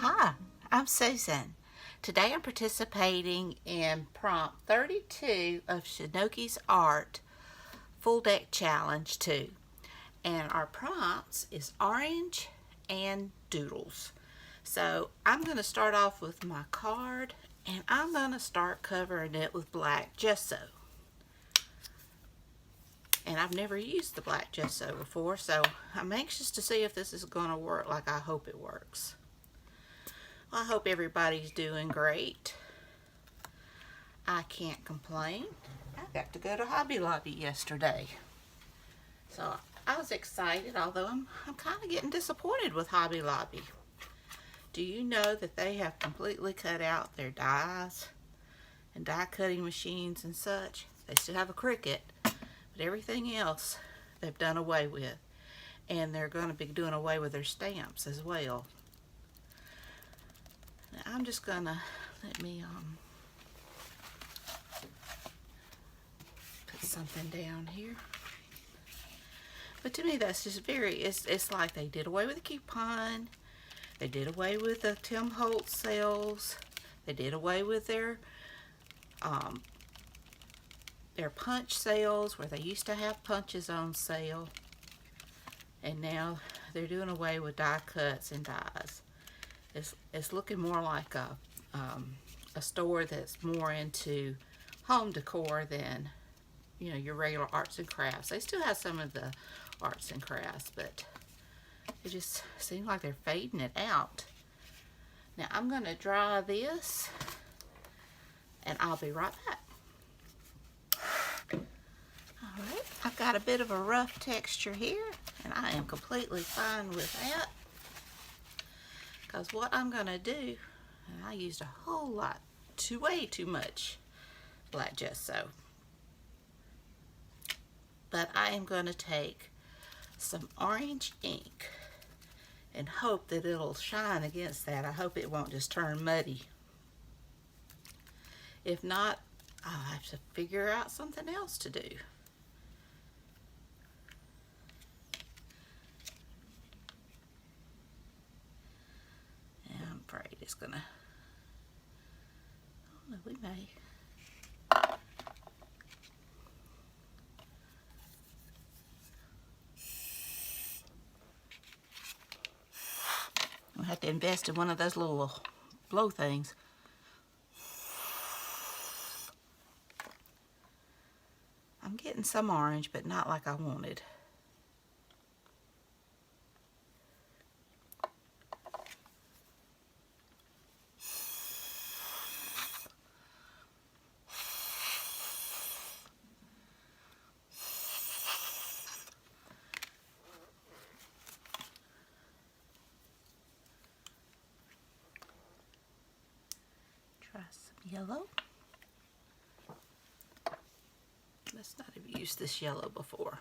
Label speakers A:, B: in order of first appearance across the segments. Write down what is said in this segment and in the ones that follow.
A: Hi, I'm Susan. Today I'm participating in prompt 32 of Shinoki's Art Full Deck Challenge 2. And our prompts is orange and doodles. So I'm going to start off with my card and I'm going to start covering it with black gesso. And I've never used the black gesso before, so I'm anxious to see if this is going to work like I hope it works. Well, I hope everybody's doing great. I can't complain. I got to go to Hobby Lobby yesterday. So I was excited, although I'm kind of getting disappointed with Hobby Lobby. Do you know that they have completely cut out their dies and die cutting machines and such? They still have a Cricut, but everything else they've done away with. And they're going to be doing away with their stamps as well. Now I'm just going to let me put something down here. But to me that's just it's like they did away with the coupon. They did away with the Tim Holtz sales. They did away with their punch sales where they used to have punches on sale. And now they're doing away with die cuts and dies. It's looking more like a store that's more into home decor than, you know, your regular arts and crafts. They still have some of the arts and crafts, but it just seems like they're fading it out. Now I'm going to dry this and I'll be right back. Alright, I've got a bit of a rough texture here and I am completely fine with that. Because what I'm going to do, and I used a whole lot, way too much black gesso. But I am going to take some orange ink and hope that it'll shine against that. I hope it won't just turn muddy. If not, I'll have to figure out something else to do. I'm afraid it's gonna, I don't know, we may. We'll have to invest in one of those little blow things. I'm getting some orange, but not like I wanted. Try some yellow. Let's not have used this yellow before.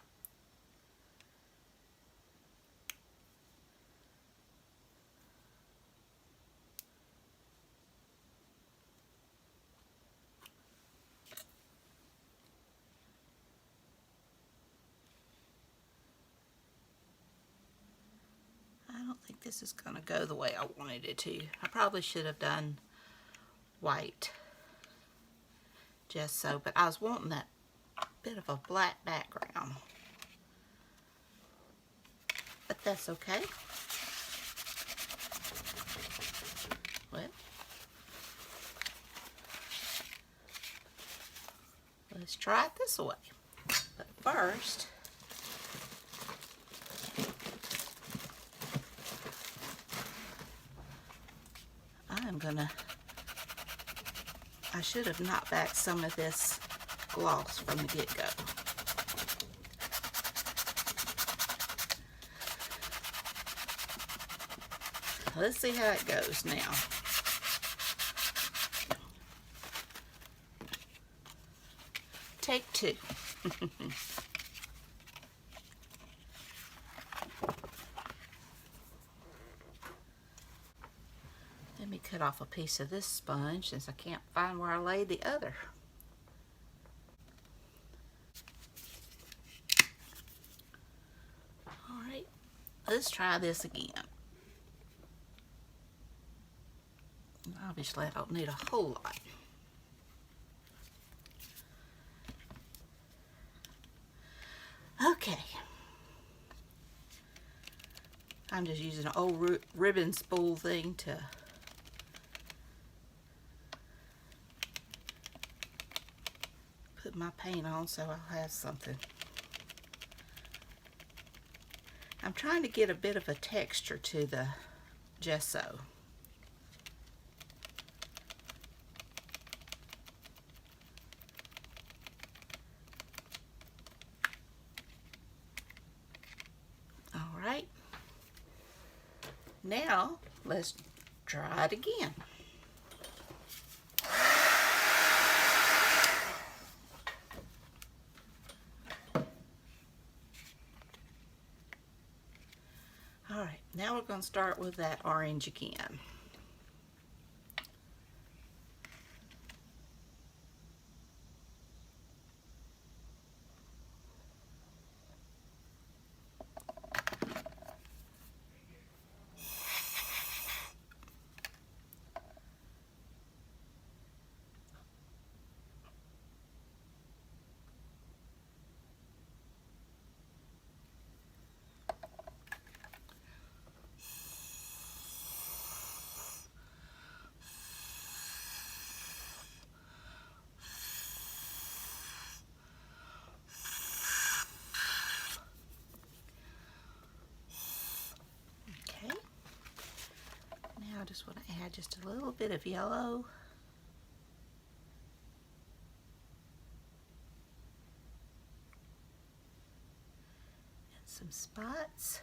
A: I don't think this is going to go the way I wanted it to. I probably should have done white gesso, but I was wanting that bit of a black background. But that's okay. Well, let's try it this way. But first, I should have knocked back some of this gloss from the get-go. Let's see how it goes now. Take two. Let me cut off a piece of this sponge since I can't find where I laid the other. Alright, let's try this again. Obviously I don't need a whole lot. Okay. I'm just using an old ribbon spool thing to put my paint on so I'll have something. I'm trying to get a bit of a texture to the gesso. All right. Now let's try it again. All right, now we're going to start with that orange again. I just want to add just a little bit of yellow. And some spots.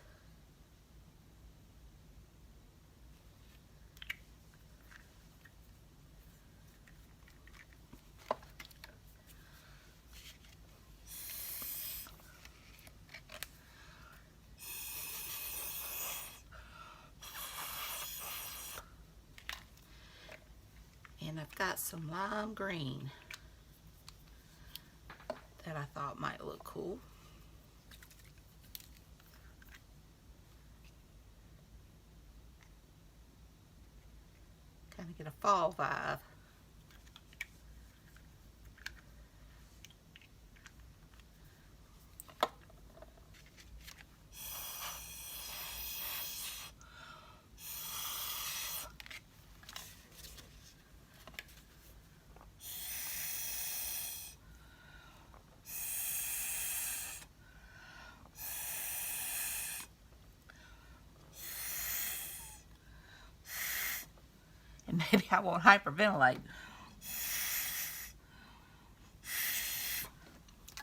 A: And I've got some lime green that I thought might look cool. Kind of get a fall vibe. And maybe I won't hyperventilate.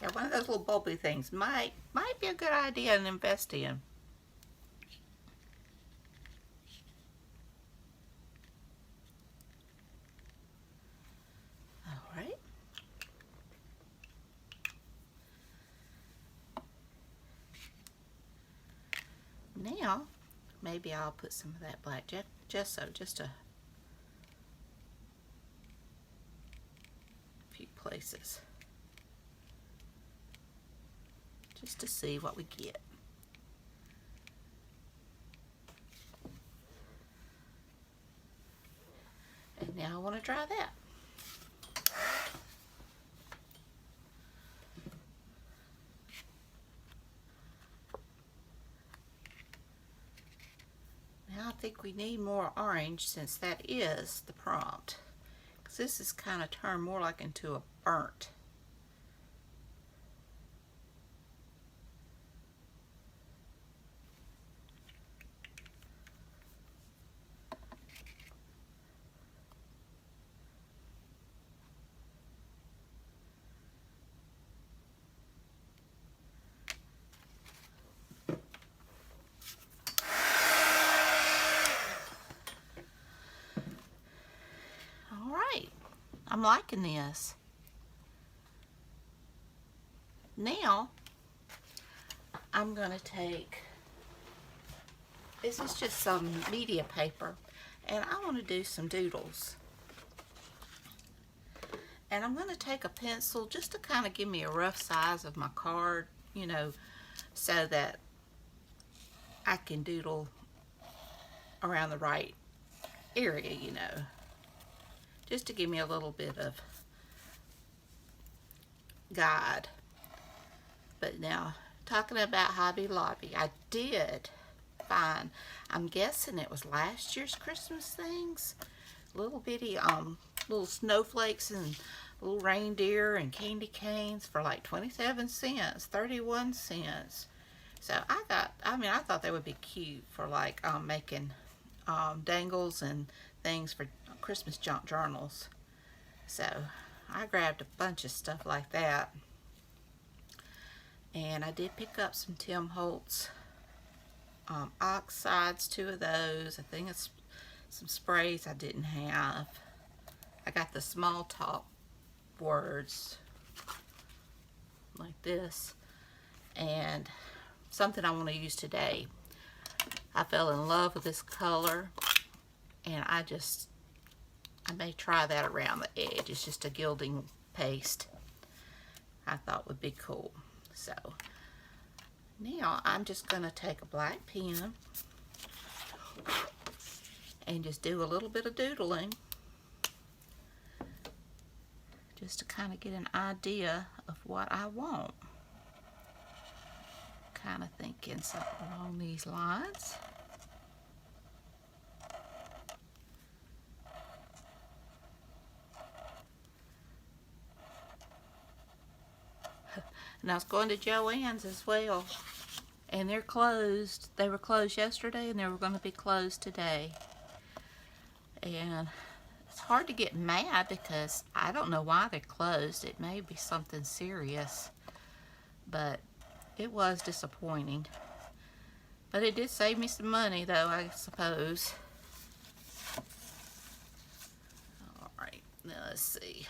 A: Yeah, one of those little bulby things might be a good idea to invest in. All right. Now, maybe I'll put some of that black gesso just a few places, just to see what we get. And now I want to try that. Now I think we need more orange, since that is the prompt. Because this is kind of turned more like into a burnt. I'm liking this. Now, I'm going to take, this is just some media paper, and I want to do some doodles. And I'm going to take a pencil just to kind of give me a rough size of my card, you know, so that I can doodle around the right area, you know. just to give me a little bit of guide. But now, talking about Hobby Lobby, I did find, I'm guessing it was last year's Christmas things, little bitty little snowflakes and little reindeer and candy canes for like 27 cents, 31 cents. So I thought they would be cute for like making dangles and things for Christmas junk journals. So I grabbed a bunch of stuff like that. And I did pick up some Tim Holtz oxides, 2 of those. I think it's some sprays I didn't have. I got the small talk words like this, and something I want to use today. I fell in love with this color, and I may try that around the edge. It's just a gilding paste I thought would be cool. So now I'm just going to take a black pen and just do a little bit of doodling, just to kind of get an idea of what I want. Kind of thinking something along these lines. And I was going to Joann's as well, and they're closed. They were closed yesterday, and they were going to be closed today. And it's hard to get mad because I don't know why they're closed. It may be something serious, but it was disappointing. But it did save me some money, though, I suppose. All right, now let's see.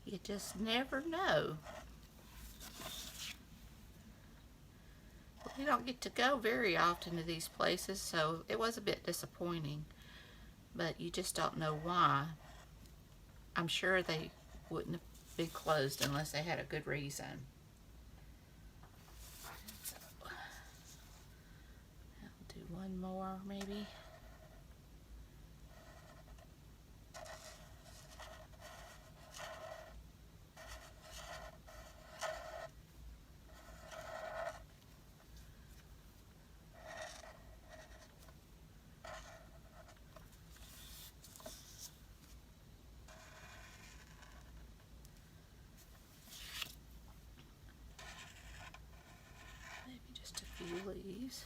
A: You just never know. We don't get to go very often to these places, so it was a bit disappointing. But you just don't know why. I'm sure they wouldn't have been closed unless they had a good reason. So, I'll do one more maybe. Just a few leaves.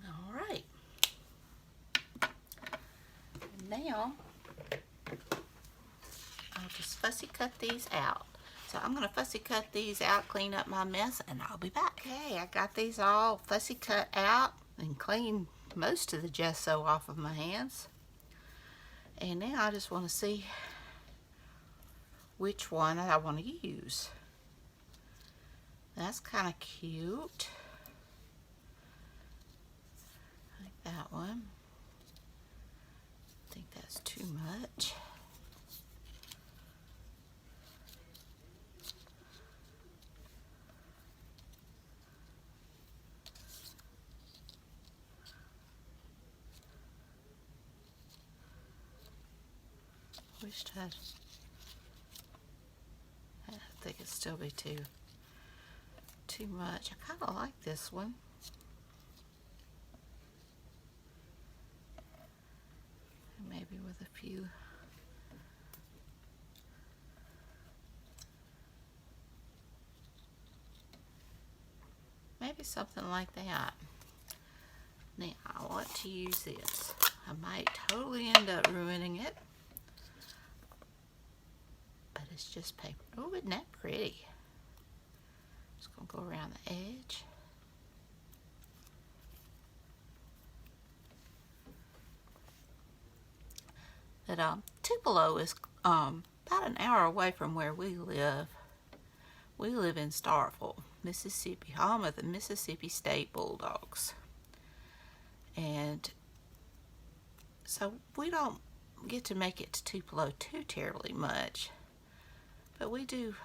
A: All right. Now I'll just fussy cut these out. So I'm going to fussy cut these out, clean up my mess, and I'll be back. Okay, I got these all fussy cut out and cleaned most of the gesso off of my hands. And now I just want to see which one I want to use. That's kind of cute. Like that one. I think that's too much. Wished I think it'd still be too much. I kind of like this one. Maybe with a few. Maybe something like that. Now I want to use this. I might totally end up ruining it. But it's just paper. Oh, isn't that pretty? Just gonna go around the edge. But Tupelo is about an hour away from where we live. We live in Starkville, Mississippi, home of the Mississippi State Bulldogs. And so we don't get to make it to Tupelo too terribly much. But we do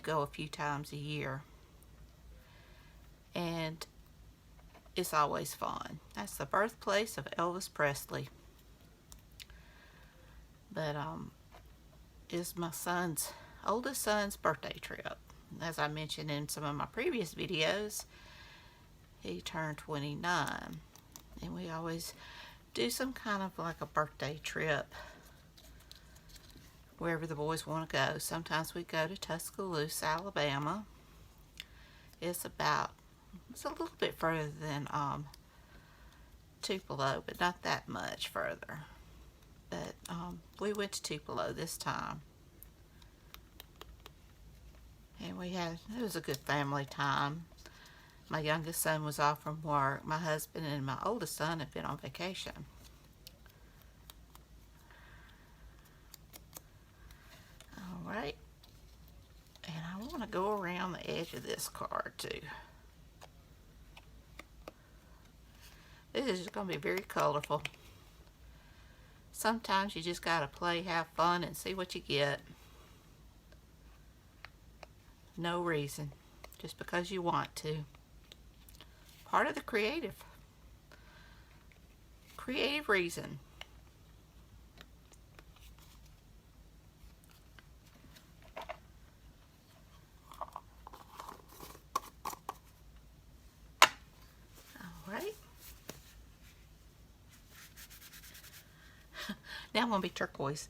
A: go a few times a year. And it's always fun. That's the birthplace of Elvis Presley. But it's my oldest son's birthday trip. As I mentioned in some of my previous videos, he turned 29. And we always do some kind of like a birthday trip wherever the boys want to go. Sometimes we go to Tuscaloosa, Alabama. It's a little bit further than Tupelo, but not that much further. But we went to Tupelo this time. And it was a good family time. My youngest son was off from work. My husband and my oldest son have been on vacation. Alright. And I want to go around the edge of this card too. This is going to be very colorful. Sometimes you just got to play, have fun, and see what you get. No reason. Just because you want to. Part of the creative reason. Alright. Now I'm going to be turquoise.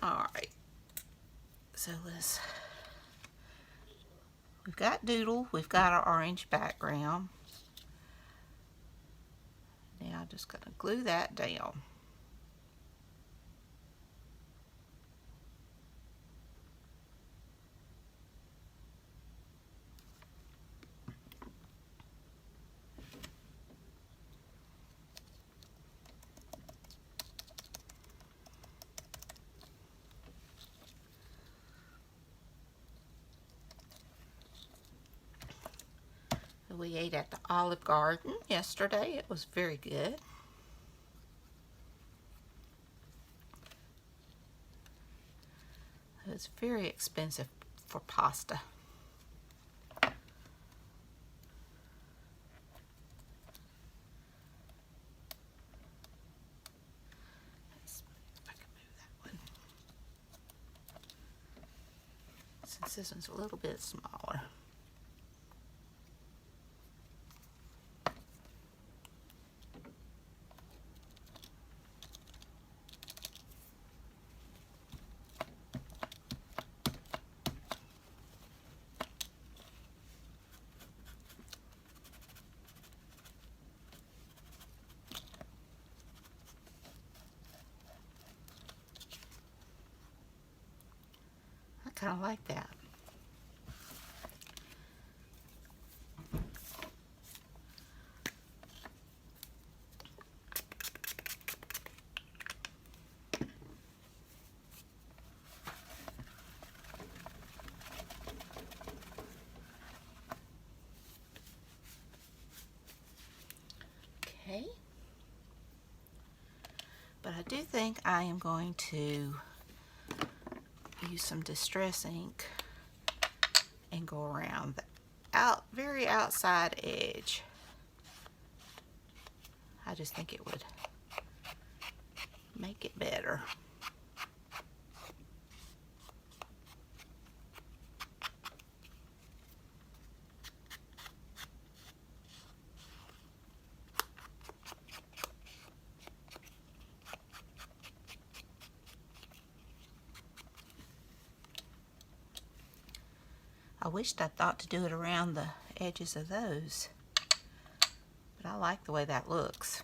A: Alright. So we've got Doodle. We've got our orange background. Now I'm just going to glue that down. We ate at the Olive Garden yesterday. It was very good. It's very expensive for pasta. Let's see if I can move that one. Since this one's a little bit smaller. I kind of like that. Okay. But I do think I am going to use some distress ink and go around the very outside edge. I just think it would make it better. I wished I thought to do it around the edges of those, but I like the way that looks.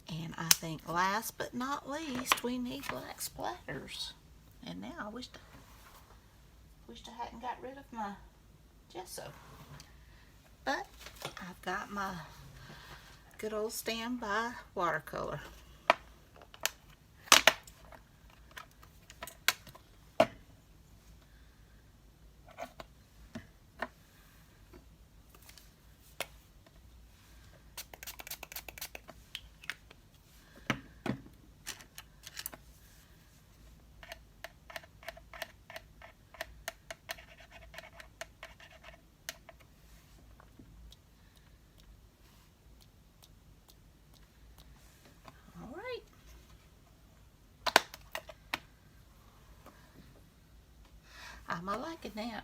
A: And I think last but not least, we need black splatters. And now Wished I hadn't got rid of my gesso. But I've got my good old standby watercolor. I'm liking that.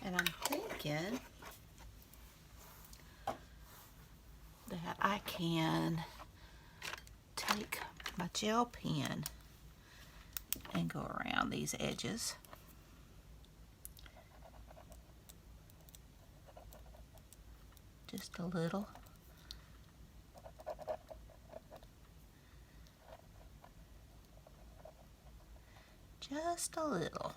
A: And I'm thinking that I can take my gel pen and go around these edges. Just a little. Just a little.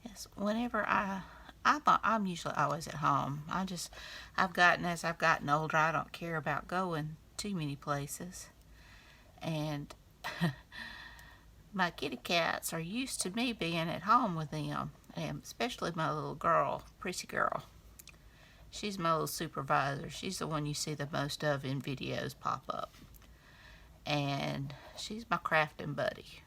A: Yes, whenever I'm usually always at home. As I've gotten older, I don't care about going too many places. And my kitty cats are used to me being at home with them, and especially my little girl, Prissy girl. She's my little supervisor. She's the one you see the most of in videos pop up. And she's my crafting buddy.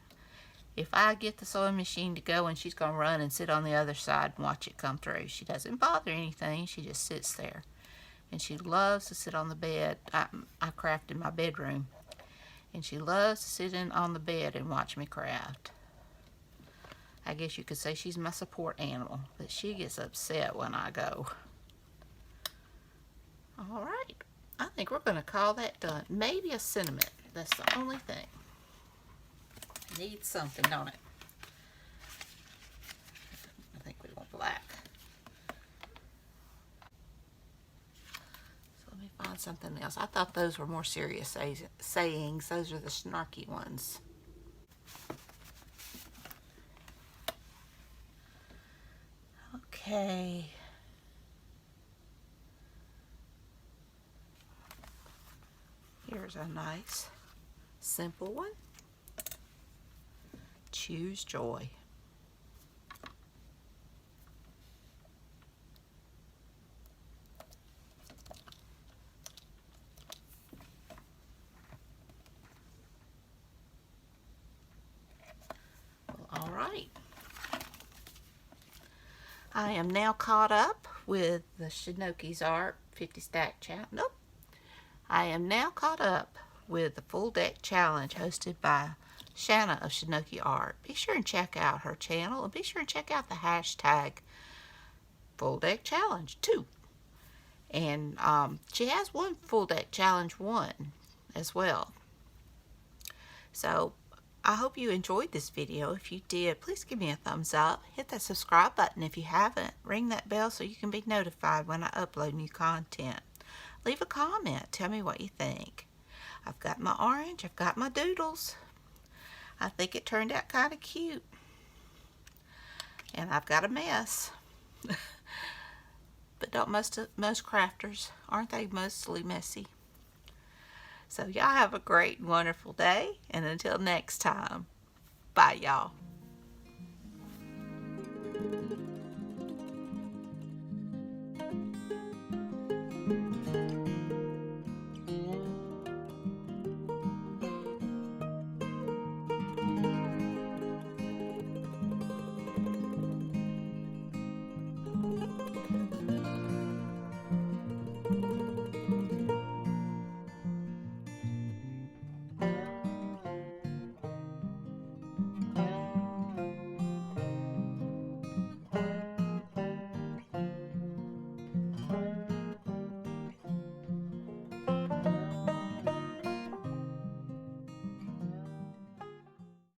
A: If I get the sewing machine to go, and she's going to run and sit on the other side and watch it come through. She doesn't bother anything. She just sits there. And she loves to sit on the bed. I craft in my bedroom. And she loves to sit on the bed and watch me craft. I guess you could say she's my support animal, but she gets upset when I go. All right, I think we're going to call that done. Maybe a sentiment. That's the only thing. Needs something, don't it? I think we want black. Find something else. I thought those were more serious sayings. Those are the snarky ones. Okay. Here's a nice, simple one. Choose joy. All right. I am now caught up with the Shinoki's Art 50 Stack Challenge. Nope. I am now caught up with the Full Deck Challenge hosted by Shana of Shinoki Art. Be sure and check out her channel, and be sure and check out the hashtag Full Deck Challenge too. And she has one Full Deck Challenge 1 as well. So I hope you enjoyed this video. If you did, please give me a thumbs up. Hit that subscribe button if you haven't. Ring that bell so you can be notified when I upload new content. Leave a comment. Tell me what you think. I've got my orange. I've got my doodles. I think it turned out kind of cute. And I've got a mess. But don't most crafters, aren't they mostly messy? So y'all have a great and wonderful day, and until next time, bye y'all.